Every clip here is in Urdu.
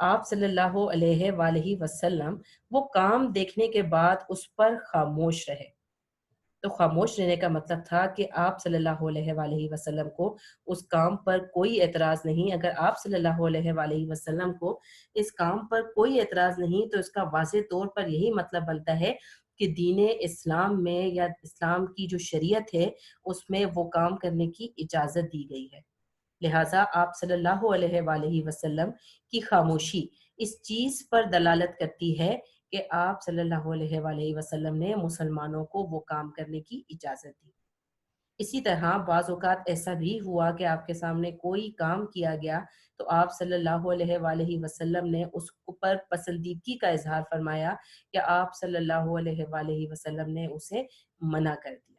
آپ صلی اللہ علیہ وآلہ وسلم وہ کام دیکھنے کے بعد اس پر خاموش رہے۔ تو خاموش رہنے کا مطلب تھا کہ آپ صلی اللہ علیہ وآلہ وسلم کو اس کام پر کوئی اعتراض نہیں۔ اگر آپ صلی اللہ علیہ وآلہ وسلم کو اس کام پر کوئی اعتراض نہیں تو اس کا واضح طور پر یہی مطلب بنتا ہے کہ دین اسلام میں یا اسلام کی جو شریعت ہے اس میں وہ کام کرنے کی اجازت دی گئی ہے۔ لہٰذا آپ صلی اللہ علیہ وآلہ وسلم کی خاموشی اس چیز پر دلالت کرتی ہے کہ آپ صلی اللہ علیہ وآلہ وسلم نے مسلمانوں کو وہ کام کرنے کی اجازت دی۔ اسی طرح بعض اوقات ایسا بھی ہوا کہ آپ کے سامنے کوئی کام کیا گیا تو آپ صلی اللہ علیہ وآلہ وسلم نے اس پر پسندیدگی کا اظہار فرمایا کہ آپ صلی اللہ علیہ وآلہ وسلم نے اسے منع کر دیا۔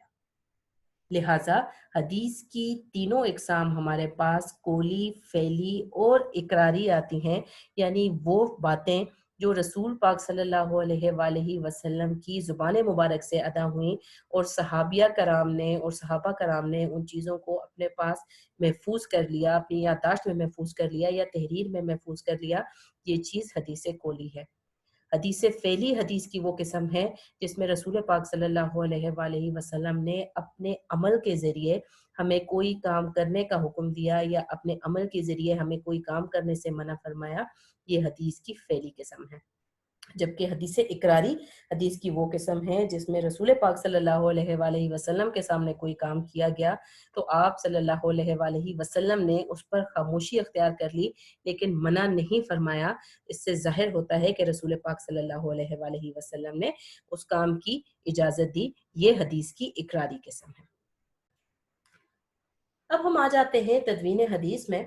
لہٰذا حدیث کی تینوں اقسام ہمارے پاس قولی، فعلی اور اقراری آتی ہیں، یعنی وہ باتیں جو رسول پاک صلی اللہ علیہ وآلہ وسلم کی زبان مبارک سے ادا ہوئیں اور صحابیہ کرام نے اور صحابہ کرام نے ان چیزوں کو اپنے پاس محفوظ کر لیا، اپنی یادداشت میں محفوظ کر لیا یا تحریر میں محفوظ کر لیا، یہ چیز حدیث قولی ہے۔ حدیث فعلی حدیث کی وہ قسم ہے جس میں رسول پاک صلی اللہ علیہ وآلہ وسلم نے اپنے عمل کے ذریعے ہمیں کوئی کام کرنے کا حکم دیا یا اپنے عمل کے ذریعے ہمیں کوئی کام کرنے سے منع فرمایا، یہ حدیث کی فعلی قسم ہے۔ جبکہ حدیث اقراری حدیث کی وہ قسم ہے جس میں رسول پاک صلی اللہ علیہ وآلہ وسلم کے سامنے کوئی کام کیا گیا تو آپ صلی اللہ علیہ وآلہ وسلم نے اس پر خاموشی اختیار کر لی لیکن منع نہیں فرمایا۔ اس سے ظاہر ہوتا ہے کہ رسول پاک صلی اللہ علیہ وآلہ وسلم نے اس کام کی اجازت دی۔ یہ حدیث کی اقراری قسم ہے۔ اب ہم آ جاتے ہیں تدوین حدیث میں۔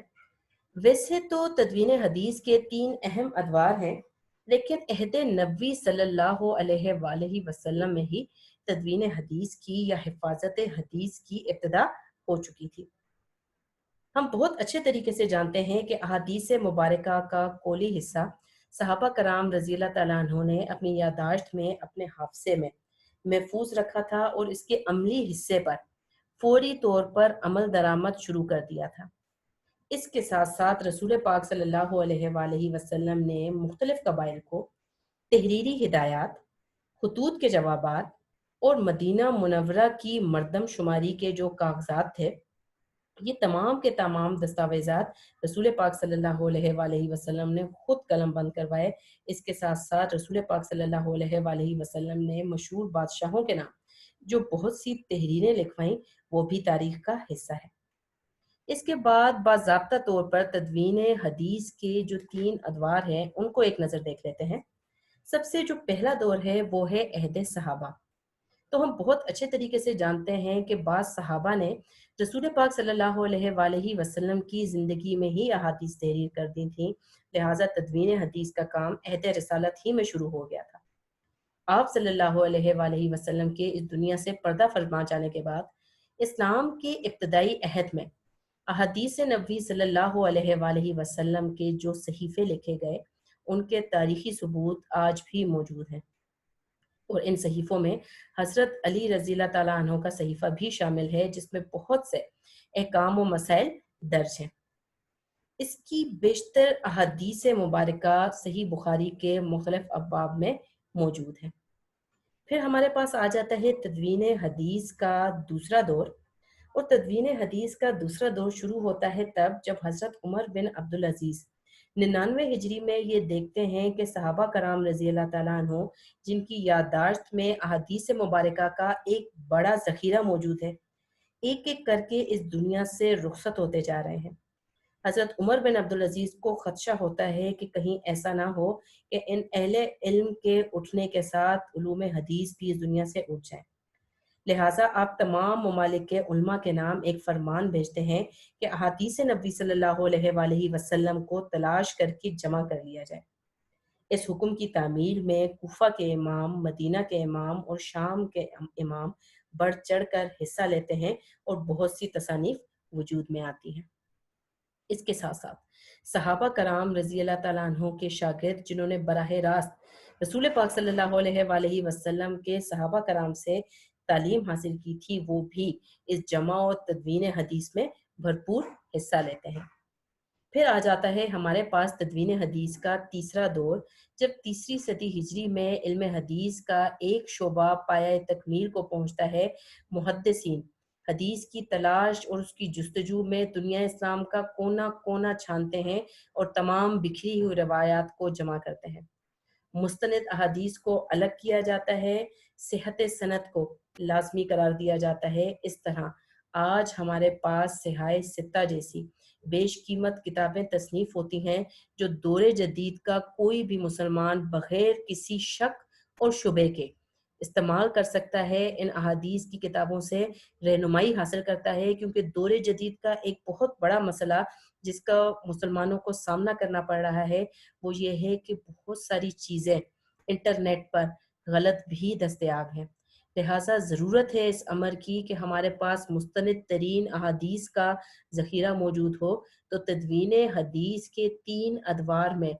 ویسے تو تدوین حدیث کے 3 اہم ادوار ہیں، لیکن عہد نبوی صلی اللہ علیہ وآلہ وسلم میں ہی تدوین حدیث کی یا حفاظت حدیث کی ابتدا ہو چکی تھی۔ ہم بہت اچھے طریقے سے جانتے ہیں کہ احادیث مبارکہ کا قولی حصہ صحابہ کرام رضی اللہ تعالیٰ عنہ نے اپنی یادداشت میں، اپنے حافظے میں محفوظ رکھا تھا اور اس کے عملی حصے پر فوری طور پر عمل درآمد شروع کر دیا تھا۔ اس کے ساتھ ساتھ رسول پاک صلی اللہ علیہ وآلہ وسلم نے مختلف قبائل کو تحریری ہدایات، خطوط کے جوابات اور مدینہ منورہ کی مردم شماری کے جو کاغذات تھے، یہ تمام کے تمام دستاویزات رسول پاک صلی اللہ علیہ وآلہ وسلم نے خود قلم بند کروائے۔ اس کے ساتھ ساتھ رسول پاک صلی اللہ علیہ وآلہ وسلم نے مشہور بادشاہوں کے نام جو بہت سی تحریریں لکھوائیں، وہ بھی تاریخ کا حصہ ہے۔ اس کے بعد باضابطہ طور پر تدوین حدیث کے جو 3 ادوار ہیں ان کو ایک نظر دیکھ لیتے ہیں۔ سب سے جو پہلا دور ہے وہ ہے عہد صحابہ۔ تو ہم بہت اچھے طریقے سے جانتے ہیں کہ بعض صحابہ نے رسول پاک صلی اللہ علیہ وآلہ وسلم کی زندگی میں ہی احادیث تحریر کر دی تھیں، لہٰذا تدوین حدیث کا کام عہد رسالت ہی میں شروع ہو گیا تھا۔ آپ صلی اللہ علیہ وآلہ وسلم کے اس دنیا سے پردہ فرما جانے کے بعد اسلام کے ابتدائی عہد میں احادیث نبوی صلی اللہ علیہ وآلہ وسلم کے جو صحیفے لکھے گئے ان کے تاریخی ثبوت آج بھی موجود ہیں، اور ان صحیفوں میں حضرت علی رضی اللہ تعالیٰ عنہ کا صحیفہ بھی شامل ہے جس میں بہت سے احکام و مسائل درج ہیں۔ اس کی بیشتر احادیث مبارکہ صحیح بخاری کے مختلف ابواب میں موجود ہیں۔ پھر ہمارے پاس آ جاتا ہے تدوین حدیث کا دوسرا دور، اور تدوین حدیث کا دوسرا دور شروع ہوتا ہے تب جب حضرت عمر بن عبدالعزیز 99 ہجری میں یہ دیکھتے ہیں کہ صحابہ کرام رضی اللہ تعالیٰ عنہ جن کی یادداشت میں احادیث مبارکہ کا ایک بڑا ذخیرہ موجود ہے، ایک ایک کر کے اس دنیا سے رخصت ہوتے جا رہے ہیں۔ حضرت عمر بن عبدالعزیز کو خدشہ ہوتا ہے کہ کہیں ایسا نہ ہو کہ ان اہل علم کے اٹھنے کے ساتھ علوم حدیث بھی اس دنیا سے اٹھ جائیں۔ لہٰذا آپ تمام ممالک کے علماء کے نام ایک فرمان بھیجتے ہیں کہ احادیث نبوی صلی اللہ علیہ وآلہ وسلم کو تلاش کر کے جمع کر لیا جائے۔ اس حکم کی تعمیل میں کوفہ کے امام، مدینہ کے امام اور شام کے امام بڑھ چڑھ کر حصہ لیتے ہیں اور بہت سی تصانیف وجود میں آتی ہیں۔ اس کے ساتھ ساتھ صحابہ کرام رضی اللہ تعالیٰ عنہ کے شاگرد جنہوں نے براہ راست رسول پاک صلی اللہ علیہ وآلہ وسلم کے صحابہ کرام سے تعلیم حاصل کی تھی، وہ بھی اس جمع و تدوین حدیث میں بھرپور حصہ لیتے ہیں۔ پھر آ جاتا ہے ہمارے پاس تدوین حدیث کا تیسرا دور، جب تیسری صدی ہجری میں علم حدیث کا ایک شعبہ پایہ تکمیل کو پہنچتا ہے۔ محدثین حدیث کی تلاش اور اس کی جستجو میں دنیا اسلام کا کونا کونا چھانتے ہیں اور تمام بکھری ہوئی روایات کو جمع کرتے ہیں۔ مستند احادیث کو الگ کیا جاتا ہے، صحت سند کو لازمی قرار دیا جاتا ہے۔ اس طرح آج ہمارے پاس صحائح ستہ جیسی بیش قیمت کتابیں تصنیف ہوتی ہیں جو دور جدید کا کوئی بھی مسلمان بغیر کسی شک اور شبے کے استعمال کر سکتا ہے۔ ان احادیث کی کتابوں سے رہنمائی حاصل کرتا ہے، کیونکہ دور جدید کا ایک بہت بڑا مسئلہ جس کا مسلمانوں کو سامنا کرنا پڑ رہا ہے وہ یہ ہے کہ بہت ساری چیزیں انٹرنیٹ پر غلط بھی دستیاب ہیں۔ لہٰذا ضرورت ہے اس امر کی کہ ہمارے پاس مستند ترین احادیث کا ذخیرہ موجود ہو۔ تو تدوین حدیث کے 3 ادوار میں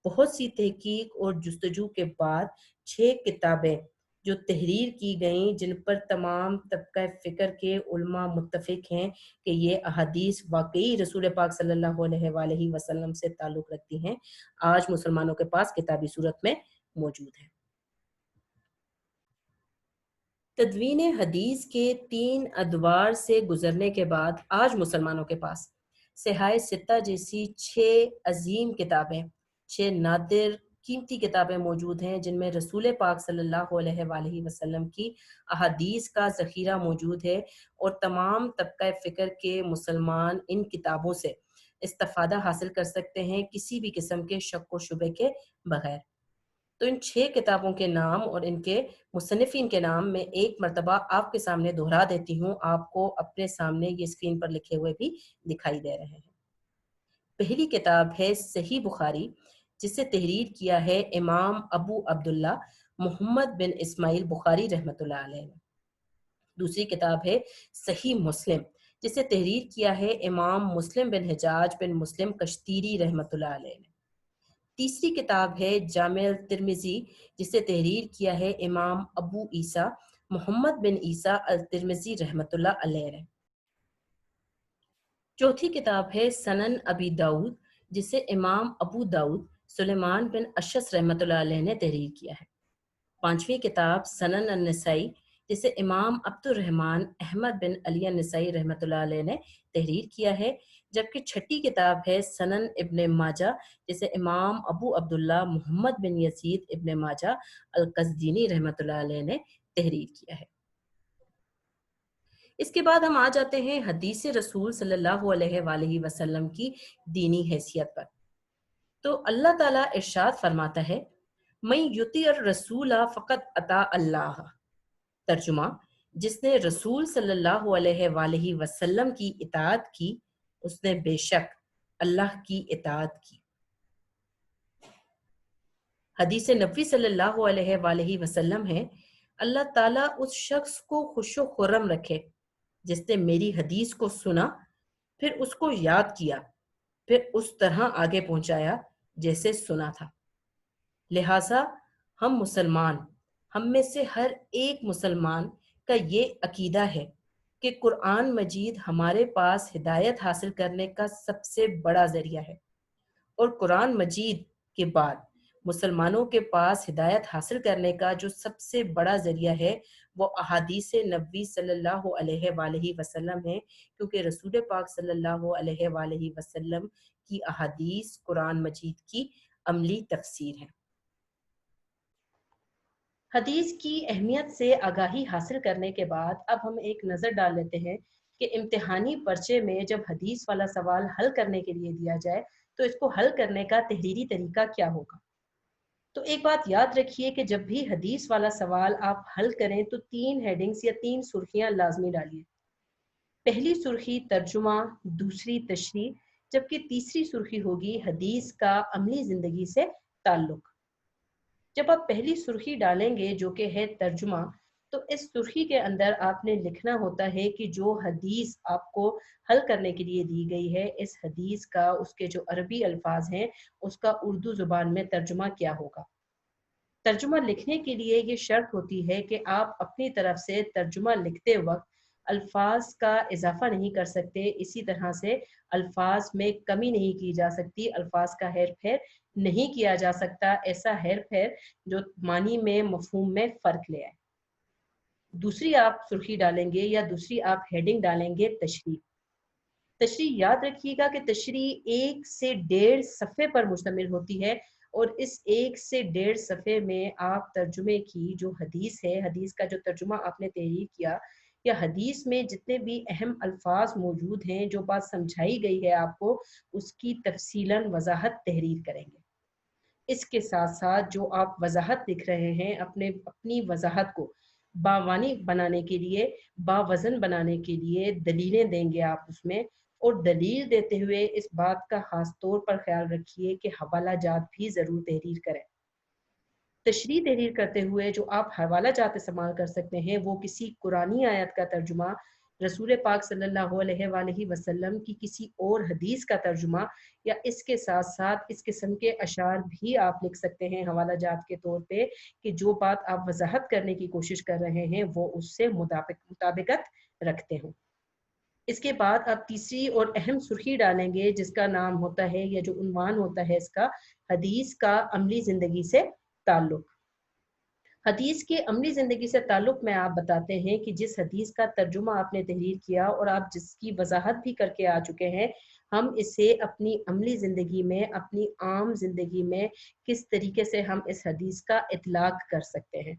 بہت سی تحقیق اور جستجو کے بعد 6 کتابیں جو تحریر کی گئیں، جن پر تمام طبقہ فکر کے علماء متفق ہیں کہ یہ احادیث واقعی رسول پاک صلی اللہ علیہ وآلہ وسلم سے تعلق رکھتی ہیں، آج مسلمانوں کے پاس کتابی صورت میں موجود ہیں۔ تدوین حدیث کے 3 ادوار سے گزرنے کے بعد آج مسلمانوں کے پاس صحائح ستہ جیسی 6 عظیم کتابیں، 6 نادر قیمتی کتابیں موجود ہیں، جن میں رسول پاک صلی اللہ علیہ وآلہ وسلم کی احادیث کا ذخیرہ موجود ہے، اور تمام طبقہ فکر کے مسلمان ان کتابوں سے استفادہ حاصل کر سکتے ہیں کسی بھی قسم کے شک و شبے کے بغیر۔ تو ان 6 کتابوں کے نام اور ان کے مصنفین کے نام میں ایک مرتبہ آپ کے سامنے دہرا دیتی ہوں، آپ کو اپنے سامنے یہ اسکرین پر لکھے ہوئے بھی دکھائی دے رہے ہیں۔ پہلی کتاب ہے صحیح بخاری، جسے تحریر کیا ہے امام ابو عبداللہ محمد بن اسماعیل بخاری رحمۃ اللہ علیہ نے۔ دوسری کتاب ہے صحیح مسلم، جسے تحریر کیا ہے امام مسلم بن حجاج بن مسلم کشتیری رحمۃ اللہ علیہ نے۔ تیسری کتاب ہے جامع الترمذی، جسے تحریر کیا ہے امام ابو عیسیٰ محمد بن عیسیٰ الترمذی رحمۃ اللہ علیہ نے۔ چوتھی کتاب ہے سنن ابی داؤد، جسے امام ابو داؤد سلیمان بن اشعث رحمۃ اللہ علیہ نے تحریر کیا ہے۔ پانچویں کتاب سنن النسائی، جسے امام عبد الرحمن احمد بن علی النسائی رحمۃ اللہ علیہ نے تحریر کیا ہے، جبکہ چھٹی کتاب ہے سنن ابن ماجہ، جسے امام ابو عبداللہ محمد بن یزید ابن ماجہ القزوینی رحمۃ اللہ علیہ نے تحریر کیا ہے۔ اس کے بعد ہم آ جاتے ہیں حدیث رسول صلی اللہ علیہ وآلہ وسلم کی دینی حیثیت پر۔ تو اللہ تعالیٰ ارشاد فرماتا ہے، من یطیع الرسول فقد اطاع اللہ۔ ترجمہ، جس نے رسول صلی اللہ علیہ وآلہ وسلم کی اطاعت کی، اس نے بے شک اللہ کی اطاعت کی۔ حدیث نبوی صلی اللہ علیہ وآلہ وسلم ہے، اللہ تعالیٰ اس شخص کو خوش و خرم رکھے جس نے میری حدیث کو سنا، پھر اس کو یاد کیا، پھر اس طرح آگے پہنچایا جیسے سنا تھا۔ لہٰذا ہم میں سے ہر ایک مسلمان کا یہ عقیدہ ہے کہ قرآن مجید ہمارے پاس ہدایت حاصل کرنے کا سب سے بڑا ذریعہ ہے، اور قرآن مجید کے بعد مسلمانوں کے پاس ہدایت حاصل کرنے کا جو سب سے بڑا ذریعہ ہے وہ احادیث نبوی صلی اللہ علیہ وآلہ وسلم ہے، کیونکہ رسول پاک صلی اللہ علیہ وآلہ وسلم کی احادیث قرآن مجید کی عملی تفسیر ہے۔ حدیث کی اہمیت سے آگاہی حاصل کرنے کے بعد اب ہم ایک نظر ڈال لیتے ہیں کہ امتحانی پرچے میں جب حدیث والا سوال حل کرنے کے لیے دیا جائے تو اس کو حل کرنے کا تحریری طریقہ کیا ہوگا۔ تو ایک بات یاد رکھیے کہ جب بھی حدیث والا سوال آپ حل کریں تو 3 ہیڈنگز یا 3 سرخیاں لازمی ڈالیے۔ پہلی سرخی ترجمہ، دوسری تشریح، جبکہ تیسری سرخی ہوگی حدیث کا عملی زندگی سے تعلق۔ جب آپ پہلی سرخی ڈالیں گے جو کہ ہے ترجمہ، تو اس سرخی کے اندر آپ نے لکھنا ہوتا ہے کہ جو حدیث آپ کو حل کرنے کے لیے دی گئی ہے، اس حدیث کا اس کے جو عربی الفاظ ہیں اس کا اردو زبان میں ترجمہ کیا ہوگا۔ ترجمہ لکھنے کے لیے یہ شرط ہوتی ہے کہ آپ اپنی طرف سے ترجمہ لکھتے وقت الفاظ کا اضافہ نہیں کر سکتے، اسی طرح سے الفاظ میں کمی نہیں کی جا سکتی، الفاظ کا ہیر پھیر نہیں کیا جا سکتا، ایسا ہیر پھیر جو معنی میں مفہوم میں فرق لے آئے۔ دوسری آپ سرخی ڈالیں گے یا دوسری آپ ہیڈنگ ڈالیں گے تشریح۔ تشریح یاد رکھیے گا کہ تشریح 1 سے 1.5 صفحے پر مشتمل ہوتی ہے، اور اس 1 سے 1.5 صفحے میں آپ ترجمے کی جو حدیث ہے، حدیث کا جو ترجمہ آپ نے تحریر کیا، یا حدیث میں جتنے بھی اہم الفاظ موجود ہیں، جو بات سمجھائی گئی ہے آپ کو، اس کی تفصیلاً وضاحت تحریر کریں گے۔ اس کے ساتھ ساتھ جو آپ وضاحت لکھ رہے ہیں، اپنی وضاحت کو باوانی بنانے کے لیے، باوزن بنانے کے لیے دلیلیں دیں گے آپ اس میں، اور دلیل دیتے ہوئے اس بات کا خاص طور پر خیال رکھیے کہ حوالہ جات بھی ضرور تحریر کریں۔ تشریح تحریر کرتے ہوئے جو آپ حوالہ جات استعمال کر سکتے ہیں، وہ کسی قرآنی آیت کا ترجمہ، رسول پاک صلی اللہ علیہ وآلہ وسلم کی کسی اور حدیث کا ترجمہ، یا اس کے ساتھ ساتھ اس قسم کے اشعار بھی آپ لکھ سکتے ہیں حوالہ جات کے طور پہ، کہ جو بات آپ وضاحت کرنے کی کوشش کر رہے ہیں وہ اس سے مطابقت رکھتے ہوں۔ اس کے بعد آپ تیسری اور اہم سرخی ڈالیں گے، جس کا نام ہوتا ہے یا جو عنوان ہوتا ہے اس کا، حدیث کا عملی زندگی سے تعلق۔ حدیث کے عملی زندگی سے تعلق میں آپ بتاتے ہیں کہ جس حدیث کا ترجمہ آپ نے تحریر کیا اور آپ جس کی وضاحت بھی کر کے آ چکے ہیں، ہم اسے اپنی عملی زندگی میں، اپنی عام زندگی میں کس طریقے سے ہم اس حدیث کا اطلاق کر سکتے ہیں،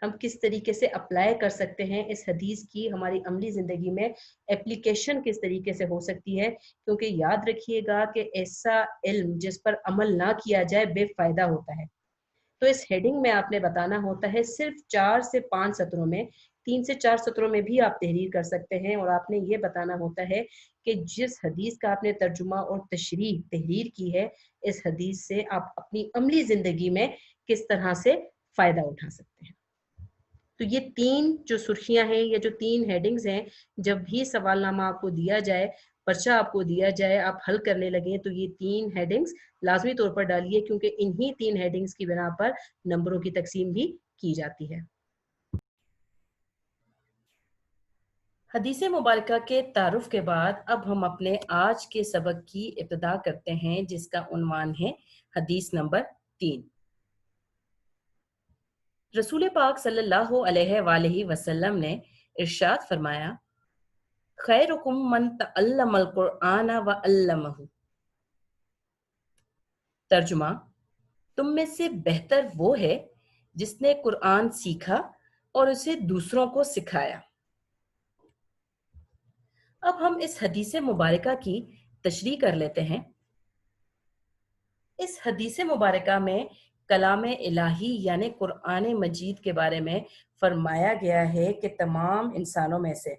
ہم کس طریقے سے اپلائی کر سکتے ہیں اس حدیث کی ہماری عملی زندگی میں، اپلیکیشن کس طریقے سے ہو سکتی ہے، کیونکہ یاد رکھیے گا کہ ایسا علم جس پر عمل نہ کیا جائے بے فائدہ ہوتا ہے۔ تو اس ہیڈنگ میں آپ نے بتانا ہوتا ہے، صرف 4 سے 5 سطروں میں، 3 سے 4 سطروں میں بھی آپ تحریر کر سکتے ہیں، اور آپ نے یہ بتانا ہوتا ہے کہ جس حدیث کا آپ نے ترجمہ اور تشریح تحریر کی ہے، اس حدیث سے آپ اپنی عملی زندگی میں کس طرح سے فائدہ اٹھا سکتے ہیں۔ تو یہ 3 جو سرخیاں ہیں یا جو 3 ہیڈنگز ہیں، جب بھی سوال نامہ آپ کو دیا جائے، پرچہ آپ کو دیا جائے، آپ حل کرنے لگیں، تو یہ 3 ہیڈنگز لازمی طور پر ڈالیے، کیونکہ انہی 3 ہیڈنگز کی بنا پر نمبروں کی تقسیم بھی کی جاتی ہے۔ حدیث مبارکہ کے تعارف کے بعد اب ہم اپنے آج کے سبق کی ابتدا کرتے ہیں، جس کا عنوان ہے حدیث نمبر 3۔ رسول پاک صلی اللہ علیہ وآلہ وسلم نے ارشاد فرمایا، خیرکم من تعلم القرآن وعلمہ۔ ترجمہ: تم میں سے بہتر وہ ہے جس نے قرآن سیکھا اور اسے دوسروں کو سکھایا۔ اب ہم اس حدیث مبارکہ کی تشریح کر لیتے ہیں۔ اس حدیث مبارکہ میں کلام الہی یعنی قرآن مجید کے بارے میں فرمایا گیا ہے کہ تمام انسانوں میں سے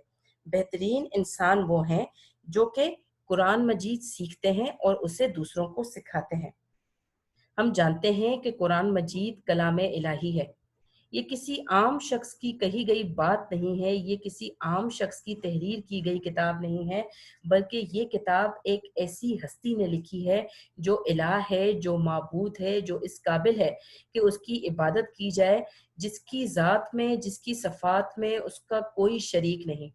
بہترین انسان وہ ہیں جو کہ قرآن مجید سیکھتے ہیں اور اسے دوسروں کو سکھاتے ہیں۔ ہم جانتے ہیں کہ قرآن مجید کلام الہی ہے، یہ کسی عام شخص کی کہی گئی بات نہیں ہے، یہ کسی عام شخص کی تحریر کی گئی کتاب نہیں ہے، بلکہ یہ کتاب ایک ایسی ہستی نے لکھی ہے جو الہ ہے، جو معبود ہے، جو اس قابل ہے کہ اس کی عبادت کی جائے، جس کی ذات میں، جس کی صفات میں اس کا کوئی شریک نہیں۔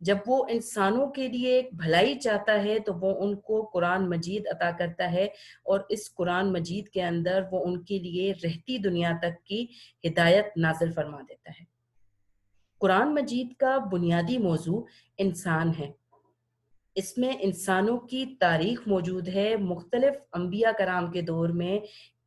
جب وہ انسانوں کے لیے ایک بھلائی چاہتا ہے تو وہ ان کو قرآن مجید عطا کرتا ہے، اور اس قرآن مجید کے اندر وہ ان کے لیے رہتی دنیا تک کی ہدایت نازل فرما دیتا ہے۔ قرآن مجید کا بنیادی موضوع انسان ہے۔ اس میں انسانوں کی تاریخ موجود ہے، مختلف انبیاء کرام کے دور میں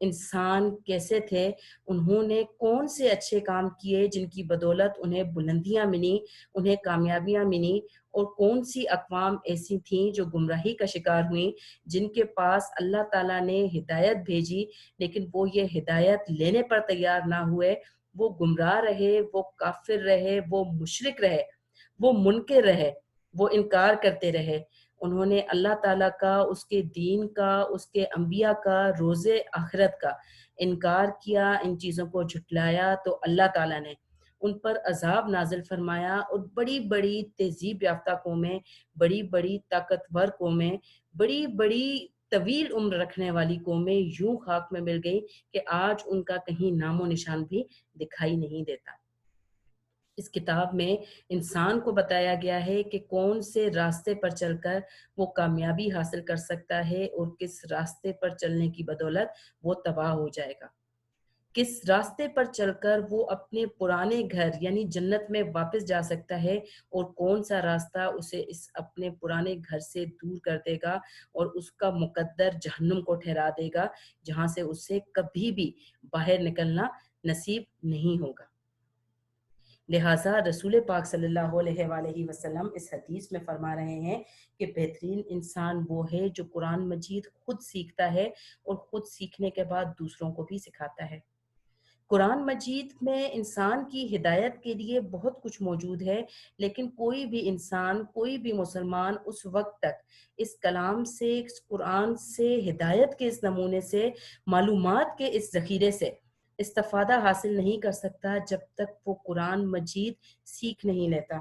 انسان کیسے تھے، انہوں نے کون سے اچھے کام کیے جن کی بدولت انہیں بلندیاں ملی، انہیں کامیابیاں ملی، اور کون سی اقوام ایسی تھیں جو گمراہی کا شکار ہوئیں، جن کے پاس اللہ تعالیٰ نے ہدایت بھیجی لیکن وہ یہ ہدایت لینے پر تیار نہ ہوئے، وہ گمراہ رہے، وہ کافر رہے، وہ مشرک رہے، وہ منکر رہے، وہ انکار کرتے رہے۔ انہوں نے اللہ تعالیٰ کا، اس کے دین کا، اس کے انبیاء کا، روز آخرت کا انکار کیا، ان چیزوں کو جھٹلایا، تو اللہ تعالیٰ نے ان پر عذاب نازل فرمایا، اور بڑی بڑی تہذیب یافتہ قومیں، بڑی بڑی طاقتور قومیں، بڑی بڑی طویل عمر رکھنے والی قومیں یوں خاک میں مل گئی کہ آج ان کا کہیں نام و نشان بھی دکھائی نہیں دیتا۔ اس کتاب میں انسان کو بتایا گیا ہے کہ کون سے راستے پر چل کر وہ کامیابی حاصل کر سکتا ہے اور کس راستے پر چلنے کی بدولت وہ تباہ ہو جائے گا، کس راستے پر چل کر وہ اپنے پرانے گھر یعنی جنت میں واپس جا سکتا ہے، اور کون سا راستہ اسے اس اپنے پرانے گھر سے دور کر دے گا اور اس کا مقدر جہنم کو ٹھہرا دے گا، جہاں سے اسے کبھی بھی باہر نکلنا نصیب نہیں ہوگا۔ لہٰذا رسول پاک صلی اللہ علیہ وآلہ وسلم اس حدیث میں فرما رہے ہیں کہ بہترین انسان وہ ہے جو قرآن مجید خود سیکھتا ہے اور خود سیکھنے کے بعد دوسروں کو بھی سکھاتا ہے۔ قرآن مجید میں انسان کی ہدایت کے لیے بہت کچھ موجود ہے، لیکن کوئی بھی انسان، کوئی بھی مسلمان اس وقت تک اس کلام سے، اس قرآن سے، ہدایت کے اس نمونے سے، معلومات کے اس ذخیرے سے استفادہ حاصل نہیں کر سکتا جب تک وہ قرآن مجید سیکھ نہیں لیتا۔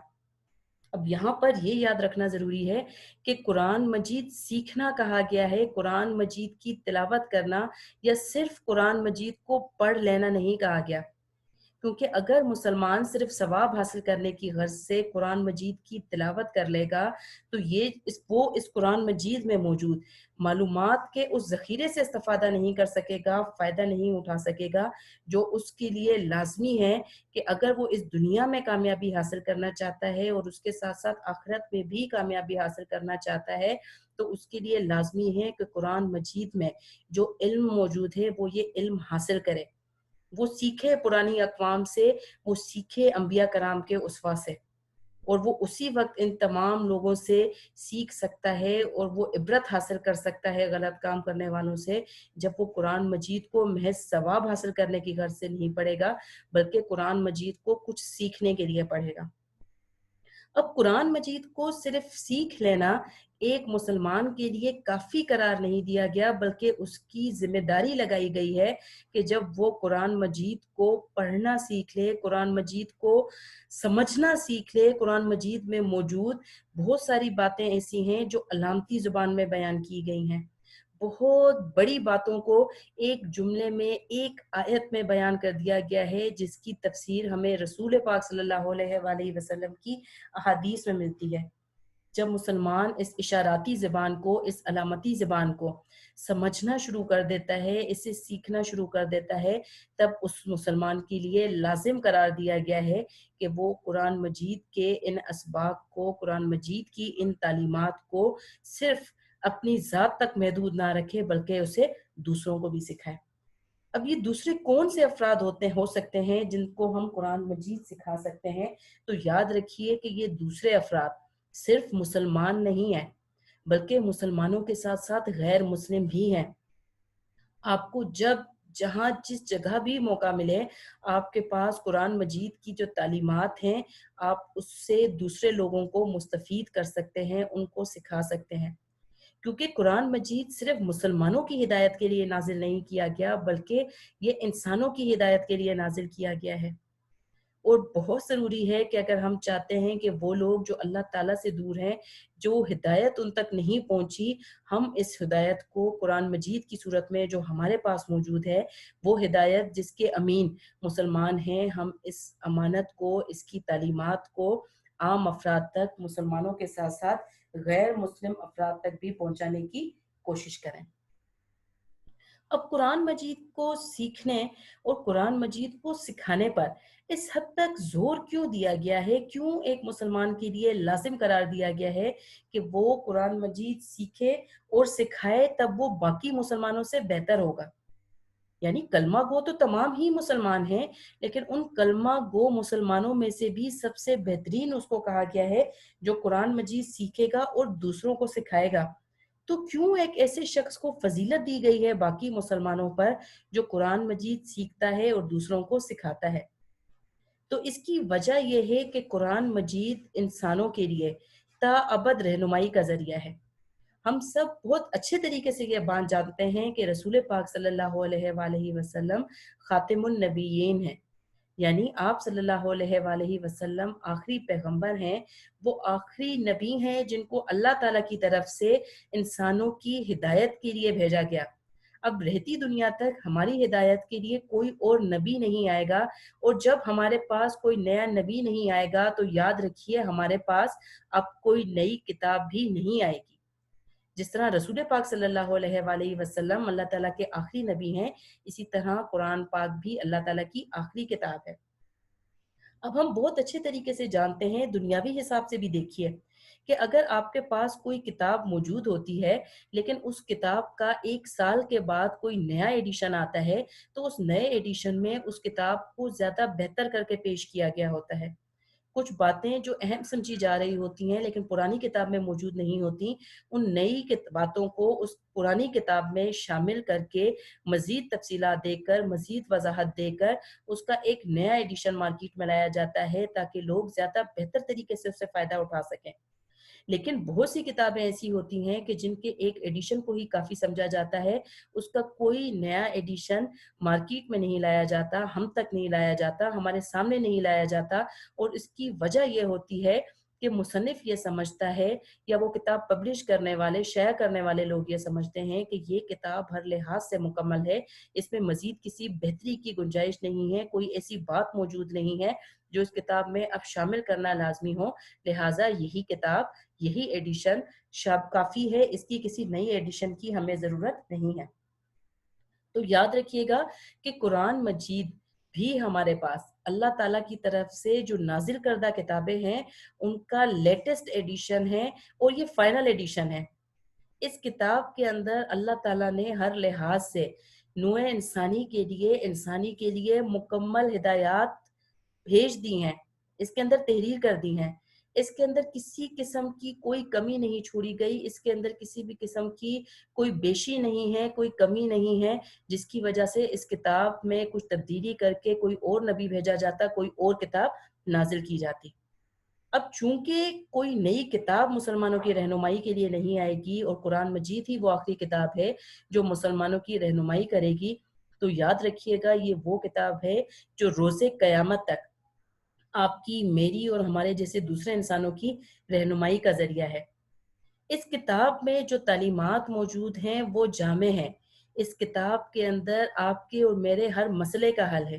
اب یہاں پر یہ یاد رکھنا ضروری ہے کہ قرآن مجید سیکھنا کہا گیا ہے، قرآن مجید کی تلاوت کرنا یا صرف قرآن مجید کو پڑھ لینا نہیں کہا گیا، کیونکہ اگر مسلمان صرف ثواب حاصل کرنے کی غرض سے قرآن مجید کی تلاوت کر لے گا تو وہ اس قرآن مجید میں موجود معلومات کے اس ذخیرے سے استفادہ نہیں کر سکے گا، فائدہ نہیں اٹھا سکے گا، جو اس کے لیے لازمی ہے کہ اگر وہ اس دنیا میں کامیابی حاصل کرنا چاہتا ہے اور اس کے ساتھ ساتھ آخرت میں بھی کامیابی حاصل کرنا چاہتا ہے، تو اس کے لیے لازمی ہے کہ قرآن مجید میں جو علم موجود ہے وہ یہ علم حاصل کرے، وہ سیکھے پرانی اقوام سے، وہ سیکھے انبیاء کرام کے اسوہ سے، اور وہ اسی وقت ان تمام لوگوں سے سیکھ سکتا ہے اور وہ عبرت حاصل کر سکتا ہے غلط کام کرنے والوں سے، جب وہ قرآن مجید کو محض ثواب حاصل کرنے کی غرض سے نہیں پڑھے گا بلکہ قرآن مجید کو کچھ سیکھنے کے لیے پڑھے گا۔ اب قرآن مجید کو صرف سیکھ لینا ایک مسلمان کے لیے کافی قرار نہیں دیا گیا، بلکہ اس کی ذمہ داری لگائی گئی ہے کہ جب وہ قرآن مجید کو پڑھنا سیکھ لے، قرآن مجید کو سمجھنا سیکھ لے، قرآن مجید میں موجود بہت ساری باتیں ایسی ہیں جو علامتی زبان میں بیان کی گئی ہیں، بہت بڑی باتوں کو ایک جملے میں، ایک آیت میں بیان کر دیا گیا ہے، جس کی تفسیر ہمیں رسول پاک صلی اللہ علیہ وآلہ وسلم کی احادیث میں ملتی ہے۔ جب مسلمان اس اشاراتی زبان کو، اس علامتی زبان کو سمجھنا شروع کر دیتا ہے، اسے سیکھنا شروع کر دیتا ہے، تب اس مسلمان کے لیے لازم قرار دیا گیا ہے کہ وہ قرآن مجید کے ان اسباق کو، قرآن مجید کی ان تعلیمات کو صرف اپنی ذات تک محدود نہ رکھے بلکہ اسے دوسروں کو بھی سکھائے۔ اب یہ دوسرے کون سے افراد ہو سکتے ہیں جن کو ہم قرآن مجید سکھا سکتے ہیں؟ تو یاد رکھیے کہ یہ دوسرے افراد صرف مسلمان نہیں ہیں بلکہ مسلمانوں کے ساتھ ساتھ غیر مسلم بھی ہیں۔ آپ کو جب جہاں جس جگہ بھی موقع ملے، آپ کے پاس قرآن مجید کی جو تعلیمات ہیں، آپ اس سے دوسرے لوگوں کو مستفید کر سکتے ہیں، ان کو سکھا سکتے ہیں، کیونکہ قرآن مجید صرف مسلمانوں کی ہدایت کے لیے نازل نہیں کیا گیا بلکہ یہ انسانوں کی ہدایت کے لیے نازل کیا گیا ہے۔ اور بہت ضروری ہے کہ اگر ہم چاہتے ہیں کہ وہ لوگ جو اللہ تعالیٰ سے دور ہیں، جو ہدایت ان تک نہیں پہنچی، ہم اس ہدایت کو قرآن مجید کی صورت میں جو ہمارے پاس موجود ہے، وہ ہدایت جس کے امین مسلمان ہیں، ہم اس امانت کو، اس کی تعلیمات کو عام افراد تک، مسلمانوں کے ساتھ ساتھ غیر مسلم افراد تک بھی پہنچانے کی کوشش کریں۔ اب قرآن مجید کو سیکھنے اور قرآن مجید کو سکھانے پر اس حد تک زور کیوں دیا گیا ہے، کیوں ایک مسلمان کے لیے لازم قرار دیا گیا ہے کہ وہ قرآن مجید سیکھے اور سکھائے، تب وہ باقی مسلمانوں سے بہتر ہوگا؟ یعنی کلمہ گو تو تمام ہی مسلمان ہیں، لیکن ان کلمہ گو مسلمانوں میں سے بھی سب سے بہترین اس کو کہا گیا ہے جو قرآن مجید سیکھے گا اور دوسروں کو سکھائے گا۔ تو کیوں ایک ایسے شخص کو فضیلت دی گئی ہے باقی مسلمانوں پر جو قرآن مجید سیکھتا ہے اور دوسروں کو سکھاتا ہے؟ تو اس کی وجہ یہ ہے کہ قرآن مجید انسانوں کے لیے تا ابد رہنمائی کا ذریعہ ہے۔ ہم سب بہت اچھے طریقے سے یہ بات جانتے ہیں کہ رسول پاک صلی اللہ علیہ وآلہ وسلم خاتم النبیین ہیں، یعنی آپ صلی اللہ علیہ وآلہ وسلم آخری پیغمبر ہیں، وہ آخری نبی ہیں جن کو اللہ تعالیٰ کی طرف سے انسانوں کی ہدایت کے لیے بھیجا گیا۔ اب رہتی دنیا تک ہماری ہدایت کے لیے کوئی اور نبی نہیں آئے گا، اور جب ہمارے پاس کوئی نیا نبی نہیں آئے گا تو یاد رکھیے ہمارے پاس اب کوئی نئی کتاب بھی نہیں آئے گی۔ جس طرح رسول پاک صلی اللہ علیہ وآلہ وسلم اللہ تعالیٰ کے آخری نبی ہیں، اسی طرح قرآن پاک بھی اللہ تعالیٰ کی آخری کتاب ہے۔ اب ہم بہت اچھے طریقے سے جانتے ہیں، دنیاوی حساب سے بھی دیکھیے کہ اگر آپ کے پاس کوئی کتاب موجود ہوتی ہے لیکن اس کتاب کا 1 سال کے بعد کوئی نیا ایڈیشن آتا ہے، تو اس نئے ایڈیشن میں اس کتاب کو زیادہ بہتر کر کے پیش کیا گیا ہوتا ہے۔ کچھ باتیں جو اہم سمجھی جا رہی ہوتی ہیں لیکن پرانی کتاب میں موجود نہیں ہوتی، ان نئی باتوں کو اس پرانی کتاب میں شامل کر کے مزید تفصیلات دے کر، مزید وضاحت دے کر اس کا ایک نیا ایڈیشن مارکیٹ میں لایا جاتا ہے تاکہ لوگ زیادہ بہتر طریقے سے اس سے فائدہ اٹھا سکیں۔ لیکن بہت سی کتابیں ایسی ہوتی ہیں کہ جن کے ایک ایڈیشن کو ہی کافی سمجھا جاتا ہے، اس کا کوئی نیا ایڈیشن مارکیٹ میں نہیں لایا جاتا، ہم تک نہیں لایا جاتا، ہمارے سامنے نہیں لایا جاتا، اور اس کی وجہ یہ ہوتی ہے کہ مصنف یہ سمجھتا ہے یا وہ کتاب پبلش کرنے والے، شائع کرنے والے لوگ یہ سمجھتے ہیں کہ یہ کتاب ہر لحاظ سے مکمل ہے، اس میں مزید کسی بہتری کی گنجائش نہیں ہے، کوئی ایسی بات موجود نہیں ہے جو اس کتاب میں اب شامل کرنا لازمی ہو، لہٰذا یہی کتاب، یہی ایڈیشن کافی ہے، اس کی کسی نئی ایڈیشن کی ہمیں ضرورت نہیں ہے۔ تو یاد رکھیے گا کہ قرآن مجید بھی ہمارے پاس اللہ تعالیٰ کی طرف سے جو نازل کردہ کتابیں ہیں ان کا لیٹسٹ ایڈیشن ہے، اور یہ فائنل ایڈیشن ہے۔ اس کتاب کے اندر اللہ تعالیٰ نے ہر لحاظ سے نوع انسانی کے لیے مکمل ہدایات بھیج دی ہیں، اس کے اندر تحریر کر دی ہیں، اس کے اندر کسی قسم کی کوئی کمی نہیں چھوڑی گئی، اس کے اندر کسی بھی قسم کی کوئی بیشی نہیں ہے، کوئی کمی نہیں ہے جس کی وجہ سے اس کتاب میں کچھ تبدیلی کر کے کوئی اور نبی بھیجا جاتا، کوئی اور کتاب نازل کی جاتی۔ اب چونکہ کوئی نئی کتاب مسلمانوں کی رہنمائی کے لیے نہیں آئے گی اور قرآن مجید ہی وہ آخری کتاب ہے جو مسلمانوں کی رہنمائی کرے گی، تو یاد رکھیے گا یہ وہ کتاب ہے جو روز قیامت تک آپ کی، میری اور ہمارے جیسے دوسرے انسانوں کی رہنمائی کا ذریعہ ہے۔ اس کتاب میں جو تعلیمات موجود ہیں وہ جامع ہیں، اس کتاب کے اندر آپ کے اور میرے ہر مسئلے کا حل ہے۔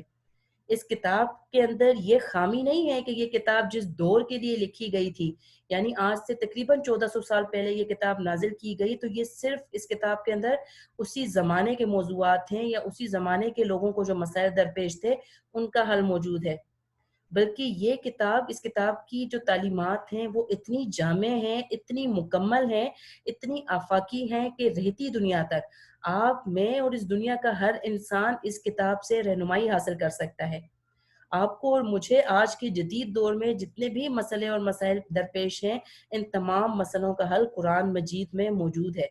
اس کتاب کے اندر یہ خامی نہیں ہے کہ یہ کتاب جس دور کے لیے لکھی گئی تھی، یعنی آج سے تقریباً 1400 سال پہلے یہ کتاب نازل کی گئی، تو یہ صرف اس کتاب کے اندر اسی زمانے کے موضوعات ہیں یا اسی زمانے کے لوگوں کو جو مسائل درپیش تھے ان کا حل موجود ہے، بلکہ یہ کتاب، اس کتاب کی جو تعلیمات ہیں وہ اتنی جامع ہیں، اتنی مکمل ہیں، اتنی آفاقی ہیں کہ رہتی دنیا تک آپ، میں اور اس دنیا کا ہر انسان اس کتاب سے رہنمائی حاصل کر سکتا ہے۔ آپ کو اور مجھے آج کے جدید دور میں جتنے بھی مسئلے اور مسائل درپیش ہیں، ان تمام مسئلوں کا حل قرآن مجید میں موجود ہے۔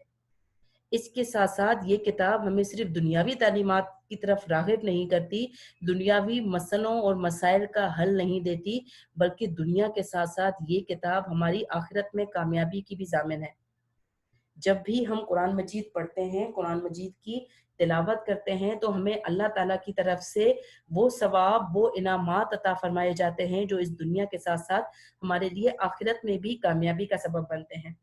اس کے ساتھ ساتھ یہ کتاب ہمیں صرف دنیاوی تعلیمات کی طرف راغب نہیں کرتی، دنیاوی مسئلوں اور مسائل کا حل نہیں دیتی، بلکہ دنیا کے ساتھ ساتھ یہ کتاب ہماری آخرت میں کامیابی کی بھی ضامن ہے۔ جب بھی ہم قرآن مجید پڑھتے ہیں، قرآن مجید کی تلاوت کرتے ہیں، تو ہمیں اللہ تعالیٰ کی طرف سے وہ ثواب، وہ انعامات عطا فرمائے جاتے ہیں جو اس دنیا کے ساتھ ساتھ ہمارے لیے آخرت میں بھی کامیابی کا سبب بنتے ہیں۔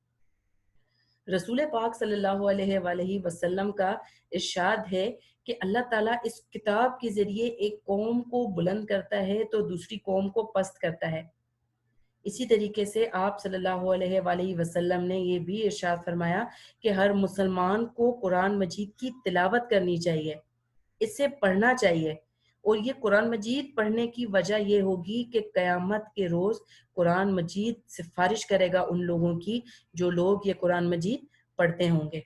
رسول پاک صلی اللہ علیہ وآلہ وسلم کا ارشاد ہے کہ اللہ تعالیٰ اس کتاب کے ذریعے ایک قوم کو بلند کرتا ہے تو دوسری قوم کو پست کرتا ہے۔ اسی طریقے سے آپ صلی اللہ علیہ وآلہ وسلم نے یہ بھی ارشاد فرمایا کہ ہر مسلمان کو قرآن مجید کی تلاوت کرنی چاہیے، اسے پڑھنا چاہیے، اور یہ قرآن مجید پڑھنے کی وجہ یہ ہوگی کہ قیامت کے روز قرآن مجید سفارش کرے گا ان لوگوں کی جو لوگ یہ قرآن مجید پڑھتے ہوں گے۔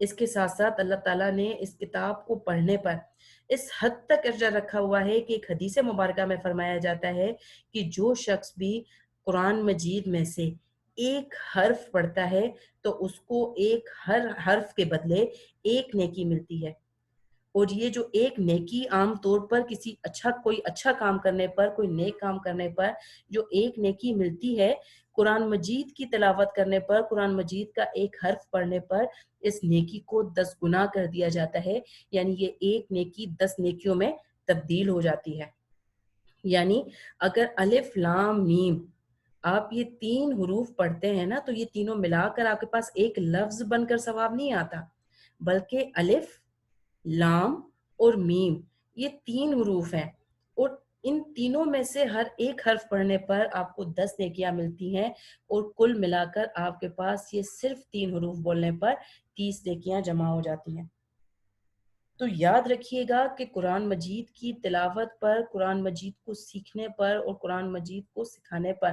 اس کے ساتھ ساتھ اللہ تعالیٰ نے اس کتاب کو پڑھنے پر اس حد تک اجر رکھا ہوا ہے کہ ایک حدیث مبارکہ میں فرمایا جاتا ہے کہ جو شخص بھی قرآن مجید میں سے ایک حرف پڑھتا ہے تو اس کو ایک ہر حرف کے بدلے ایک نیکی ملتی ہے۔ اور یہ جو ایک نیکی عام طور پر کوئی اچھا کام کرنے پر، کوئی نیک کام کرنے پر جو ایک نیکی ملتی ہے، قرآن مجید کی تلاوت کرنے پر، قرآن مجید کا ایک حرف پڑھنے پر اس نیکی کو 10 گنا کر دیا جاتا ہے، یعنی یہ ایک نیکی 10 نیکیوں میں تبدیل ہو جاتی ہے۔ یعنی اگر الف لام میم آپ یہ 3 حروف پڑھتے ہیں نا، تو یہ تینوں ملا کر آپ کے پاس ایک لفظ بن کر ثواب نہیں آتا، بلکہ الف، لام اور میم یہ 3 حروف ہیں، اور ان تینوں میں سے ہر ایک حرف پڑھنے پر آپ کو 10 نیکیاں ملتی ہیں، اور کل ملا کر آپ کے پاس یہ صرف 3 حروف بولنے پر 30 نیکیاں جمع ہو جاتی ہیں۔ تو یاد رکھیے گا کہ قرآن مجید کی تلاوت پر، قرآن مجید کو سیکھنے پر اور قرآن مجید کو سکھانے پر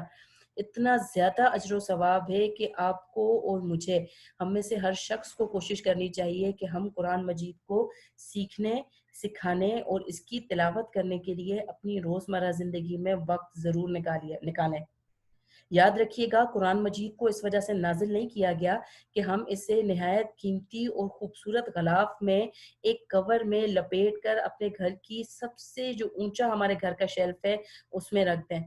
اتنا زیادہ اجر و ثواب ہے کہ آپ کو اور مجھے، ہم میں سے ہر شخص کو کوشش کرنی چاہیے کہ ہم قرآن مجید کو سیکھنے، سکھانے اور اس کی تلاوت کرنے کے لیے اپنی روزمرہ زندگی میں وقت ضرور نکالیں۔ یاد رکھیے گا قرآن مجید کو اس وجہ سے نازل نہیں کیا گیا کہ ہم اسے نہایت قیمتی اور خوبصورت غلاف میں ایک کور میں لپیٹ کر اپنے گھر کی سب سے جو اونچا ہمارے گھر کا شیلف ہے اس میں رکھ دیں،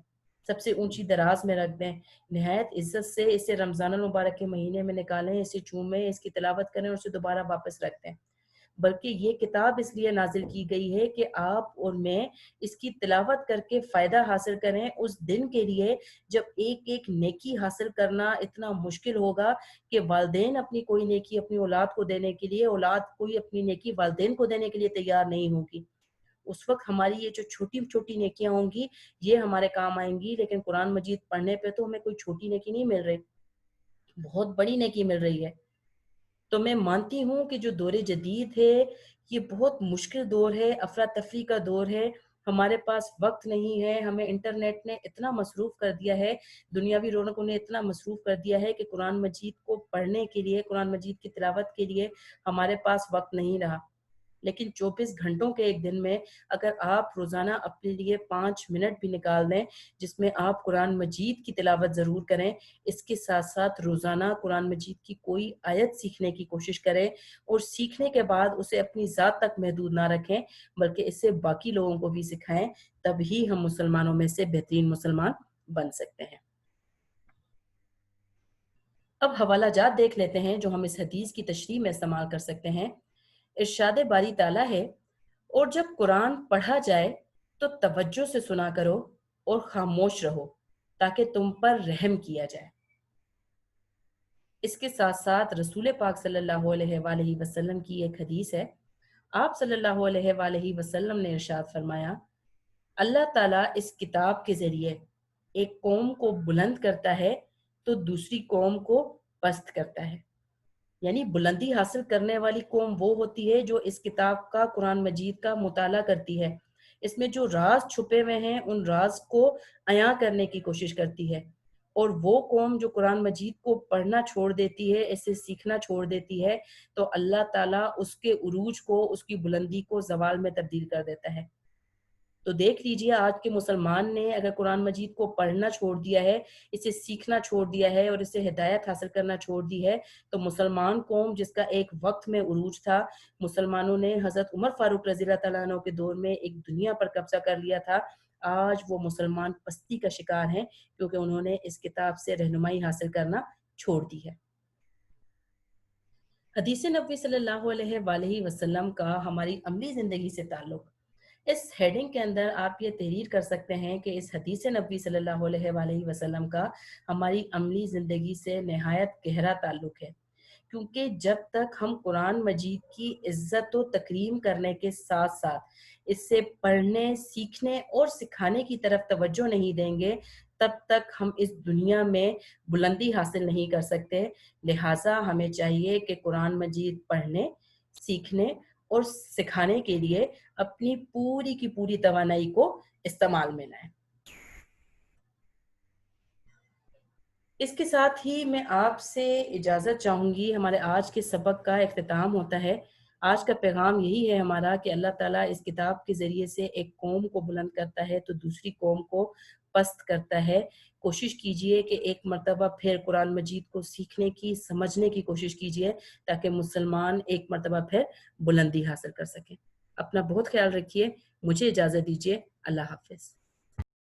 سب سے اونچی دراز میں رکھ دیں۔ نہایت عزت سے اسے رمضان المبارک کے مہینے میں نکالیں، اسے چومیں، اس کی تلاوت کریں اور اسے دوبارہ واپس رکھ دیں۔ بلکہ یہ کتاب اس لیے نازل کی گئی ہے کہ آپ اور میں اس کی تلاوت کر کے فائدہ حاصل کریں اس دن کے لیے جب ایک ایک نیکی حاصل کرنا اتنا مشکل ہوگا کہ والدین اپنی کوئی نیکی اپنی اولاد کو دینے کے لیے، اولاد کوئی اپنی نیکی والدین کو دینے کے لیے تیار نہیں ہوگی۔ اس وقت ہماری یہ جو چھوٹی چھوٹی نیکیاں ہوں گی یہ ہمارے کام آئیں گی، لیکن قرآن مجید پڑھنے پہ تو ہمیں کوئی چھوٹی نیکی نہیں مل رہی، بہت بڑی نیکی مل رہی ہے۔ تو میں مانتی ہوں کہ جو دور جدید ہے یہ بہت مشکل دور ہے، افراتفری کا دور ہے، ہمارے پاس وقت نہیں ہے، ہمیں انٹرنیٹ نے اتنا مصروف کر دیا ہے، دنیاوی رونقوں نے اتنا مصروف کر دیا ہے کہ قرآن مجید کو پڑھنے کے لیے، قرآن مجید کی تلاوت کے لیے ہمارے پاس وقت نہیں رہا۔ لیکن 24 گھنٹوں کے ایک دن میں اگر آپ روزانہ اپنے لیے 5 منٹ بھی نکال دیں جس میں آپ قرآن مجید کی تلاوت ضرور کریں، اس کے ساتھ ساتھ روزانہ قرآن مجید کی کوئی آیت سیکھنے کی کوشش کریں، اور سیکھنے کے بعد اسے اپنی ذات تک محدود نہ رکھیں بلکہ اسے باقی لوگوں کو بھی سکھائیں، تب ہی ہم مسلمانوں میں سے بہترین مسلمان بن سکتے ہیں۔ اب حوالہ جات دیکھ لیتے ہیں جو ہم اس حدیث کی تشریح میں استعمال کر سکتے ہیں۔ ارشاد باری تعالیٰ ہے، اور جب قرآن پڑھا جائے تو توجہ سے سنا کرو اور خاموش رہو تاکہ تم پر رحم کیا جائے۔ اس کے ساتھ ساتھ رسول پاک صلی اللہ علیہ وآلہ وسلم کی ایک حدیث ہے، آپ صلی اللہ علیہ وآلہ وسلم نے ارشاد فرمایا، اللہ تعالیٰ اس کتاب کے ذریعے ایک قوم کو بلند کرتا ہے تو دوسری قوم کو پست کرتا ہے۔ یعنی بلندی حاصل کرنے والی قوم وہ ہوتی ہے جو اس کتاب کا، قرآن مجید کا مطالعہ کرتی ہے، اس میں جو راز چھپے ہوئے ہیں ان راز کو عیاں کرنے کی کوشش کرتی ہے، اور وہ قوم جو قرآن مجید کو پڑھنا چھوڑ دیتی ہے، اسے سیکھنا چھوڑ دیتی ہے، تو اللہ تعالیٰ اس کے عروج کو، اس کی بلندی کو زوال میں تبدیل کر دیتا ہے۔ تو دیکھ لیجئے آج کے مسلمان نے اگر قرآن مجید کو پڑھنا چھوڑ دیا ہے، اسے سیکھنا چھوڑ دیا ہے اور اسے ہدایت حاصل کرنا چھوڑ دی ہے، تو مسلمان قوم جس کا ایک وقت میں عروج تھا، مسلمانوں نے حضرت عمر فاروق رضی اللہ تعالیٰ عنہ کے دور میں ایک دنیا پر قبضہ کر لیا تھا، آج وہ مسلمان پستی کا شکار ہیں کیونکہ انہوں نے اس کتاب سے رہنمائی حاصل کرنا چھوڑ دی ہے۔ حدیث نبوی صلی اللہ علیہ وآلہ وسلم کا ہماری عملی زندگی سے تعلق، اس ہیڈنگ کے اندر آپ یہ تحریر کر سکتے ہیں کہ اس حدیث نبوی صلی اللہ علیہ وآلہ وسلم کا ہماری عملی زندگی سے نہایت گہرا تعلق ہے، کیونکہ جب تک ہم قرآن مجید کی عزت و تکریم کرنے کے ساتھ ساتھ اس سے پڑھنے، سیکھنے اور سکھانے کی طرف توجہ نہیں دیں گے تب تک ہم اس دنیا میں بلندی حاصل نہیں کر سکتے۔ لہٰذا ہمیں چاہیے کہ قرآن مجید پڑھنے، سیکھنے اور سکھانے کے لیے اپنی پوری کی پوری توانائی کو استعمال میں لائیں۔ اس کے ساتھ ہی میں آپ سے اجازت چاہوں گی، ہمارے آج کے سبق کا اختتام ہوتا ہے۔ آج کا پیغام یہی ہے ہمارا کہ اللہ تعالیٰ اس کتاب کے ذریعے سے ایک قوم کو بلند کرتا ہے تو دوسری قوم کو پست کرتا ہے۔ کوشش کیجئے کہ ایک مرتبہ پھر قرآن مجید کو سیکھنے کی، سمجھنے کی کوشش کیجئے تاکہ مسلمان ایک مرتبہ پھر بلندی حاصل کر سکیں۔ اپنا بہت خیال رکھیے، مجھے اجازت دیجیے، اللہ حافظ۔